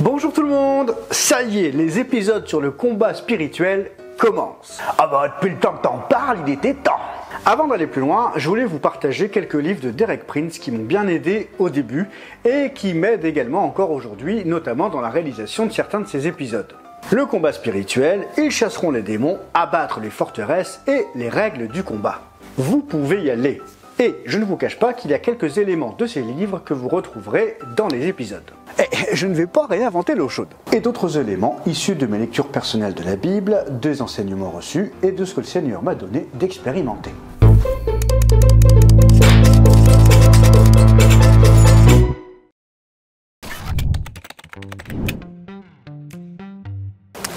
Bonjour tout le monde, ça y est, les épisodes sur le combat spirituel commencent. Ah bah depuis le temps que t'en parles, il était temps. Avant d'aller plus loin, je voulais vous partager quelques livres de Derek Prince qui m'ont bien aidé au début et qui m'aident également encore aujourd'hui, notamment dans la réalisation de certains de ces épisodes. Le combat spirituel, ils chasseront les démons, abattre les forteresses et les règles du combat. Vous pouvez y aller. Et je ne vous cache pas qu'il y a quelques éléments de ces livres que vous retrouverez dans les épisodes. Et je ne vais pas réinventer l'eau chaude. Et d'autres éléments issus de mes lectures personnelles de la Bible, des enseignements reçus et de ce que le Seigneur m'a donné d'expérimenter.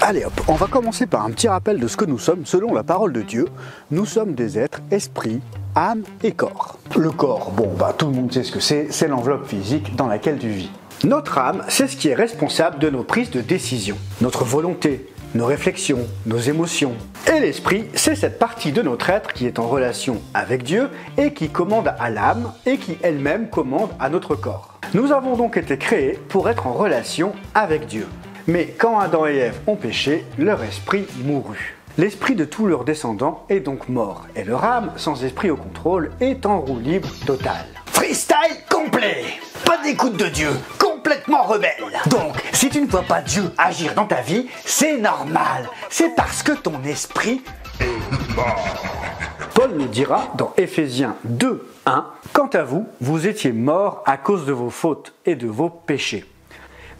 Allez hop, on va commencer par un petit rappel de ce que nous sommes selon la parole de Dieu. Nous sommes des êtres, esprit, âme et corps. Le corps, tout le monde sait ce que c'est l'enveloppe physique dans laquelle tu vis. Notre âme, c'est ce qui est responsable de nos prises de décision, notre volonté, nos réflexions, nos émotions. Et l'esprit, c'est cette partie de notre être qui est en relation avec Dieu et qui commande à l'âme et qui elle-même commande à notre corps. Nous avons donc été créés pour être en relation avec Dieu. Mais quand Adam et Ève ont péché, leur esprit mourut. L'esprit de tous leurs descendants est donc mort, et leur âme, sans esprit au contrôle, est en roue libre totale. Freestyle complet! Pas d'écoute de Dieu, complètement rebelle. Donc, si tu ne vois pas Dieu agir dans ta vie, c'est normal. C'est parce que ton esprit est mort. Paul nous dira dans Éphésiens 2:1, « Quant à vous, vous étiez morts à cause de vos fautes et de vos péchés. »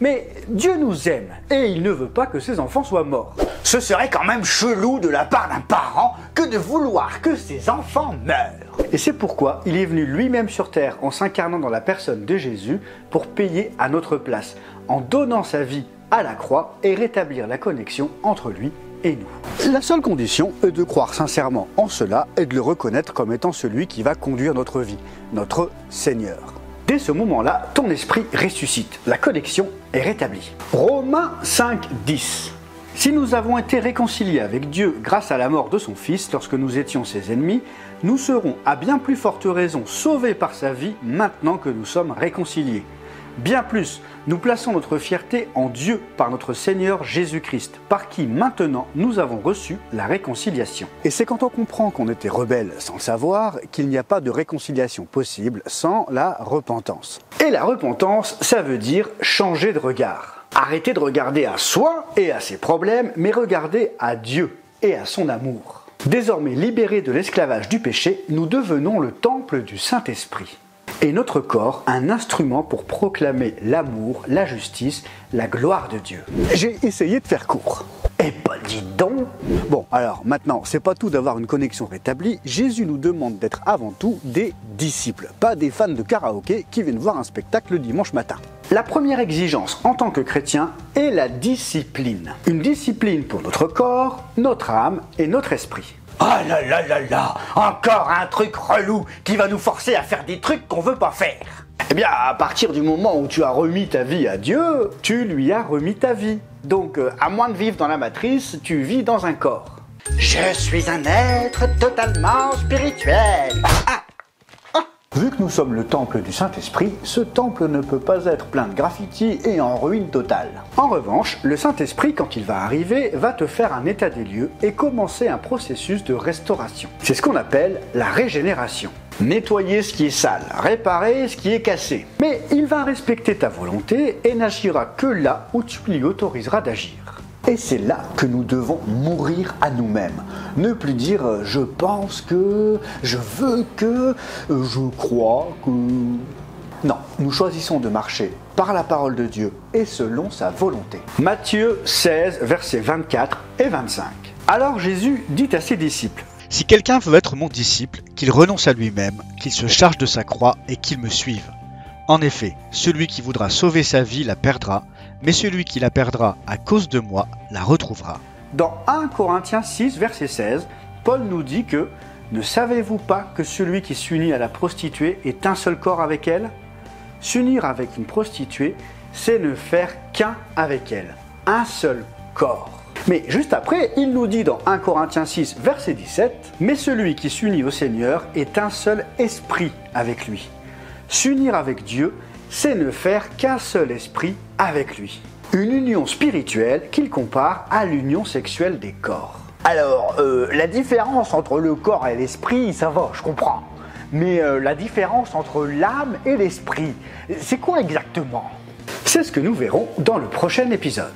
Mais Dieu nous aime et il ne veut pas que ses enfants soient morts. Ce serait quand même chelou de la part d'un parent que de vouloir que ses enfants meurent. Et c'est pourquoi il est venu lui-même sur terre en s'incarnant dans la personne de Jésus pour payer à notre place, en donnant sa vie à la croix et rétablir la connexion entre lui et nous. La seule condition est de croire sincèrement en cela et de le reconnaître comme étant celui qui va conduire notre vie, notre Seigneur. Dès ce moment-là, ton esprit ressuscite, la connexion est rétablie. Romains 5:10. Si nous avons été réconciliés avec Dieu grâce à la mort de son Fils lorsque nous étions ses ennemis, nous serons à bien plus forte raison sauvés par sa vie maintenant que nous sommes réconciliés. Bien plus, nous plaçons notre fierté en Dieu par notre Seigneur Jésus-Christ, par qui maintenant nous avons reçu la réconciliation. Et c'est quand on comprend qu'on était rebelle sans le savoir qu'il n'y a pas de réconciliation possible sans la repentance. Et la repentance, ça veut dire changer de regard. Arrêter de regarder à soi et à ses problèmes, mais regarder à Dieu et à son amour. Désormais libérés de l'esclavage du péché, nous devenons le temple du Saint-Esprit. Et notre corps, un instrument pour proclamer l'amour, la justice, la gloire de Dieu. J'ai essayé de faire court. Eh ben dis donc! Bon, alors maintenant, c'est pas tout d'avoir une connexion rétablie. Jésus nous demande d'être avant tout des disciples, pas des fans de karaoké qui viennent voir un spectacle le dimanche matin. La première exigence en tant que chrétien est la discipline. Une discipline pour notre corps, notre âme et notre esprit. Oh là là là là, encore un truc relou qui va nous forcer à faire des trucs qu'on veut pas faire. Eh bien, à partir du moment où tu as remis ta vie à Dieu, tu lui as remis ta vie. Donc, à moins de vivre dans la matrice, tu vis dans un corps. Je suis un être totalement spirituel. Vu que nous sommes le temple du Saint-Esprit, ce temple ne peut pas être plein de graffitis et en ruine totale. En revanche, le Saint-Esprit, quand il va arriver, va te faire un état des lieux et commencer un processus de restauration. C'est ce qu'on appelle la régénération. Nettoyer ce qui est sale, réparer ce qui est cassé. Mais il va respecter ta volonté et n'agira que là où tu lui autoriseras d'agir. Et c'est là que nous devons mourir à nous-mêmes. Ne plus dire « je pense que »,« je veux que »,« je crois que ». Non, nous choisissons de marcher par la parole de Dieu et selon sa volonté. Matthieu 16, versets 24 et 25. Alors Jésus dit à ses disciples: « Si quelqu'un veut être mon disciple, qu'il renonce à lui-même, qu'il se charge de sa croix et qu'il me suive. En effet, celui qui voudra sauver sa vie la perdra, mais celui qui la perdra à cause de moi la retrouvera. » Dans 1 Corinthiens 6, verset 16, Paul nous dit que « Ne savez-vous pas que celui qui s'unit à la prostituée est un seul corps avec elle ?» S'unir avec une prostituée, c'est ne faire qu'un avec elle, un seul corps. Mais juste après, il nous dit dans 1 Corinthiens 6, verset 17, « Mais celui qui s'unit au Seigneur est un seul esprit avec lui. » S'unir avec Dieu, c'est ne faire qu'un seul esprit avec lui. Une union spirituelle qu'il compare à l'union sexuelle des corps. Alors, la différence entre le corps et l'esprit, ça va, je comprends. Mais la différence entre l'âme et l'esprit, c'est quoi exactement? C'est ce que nous verrons dans le prochain épisode.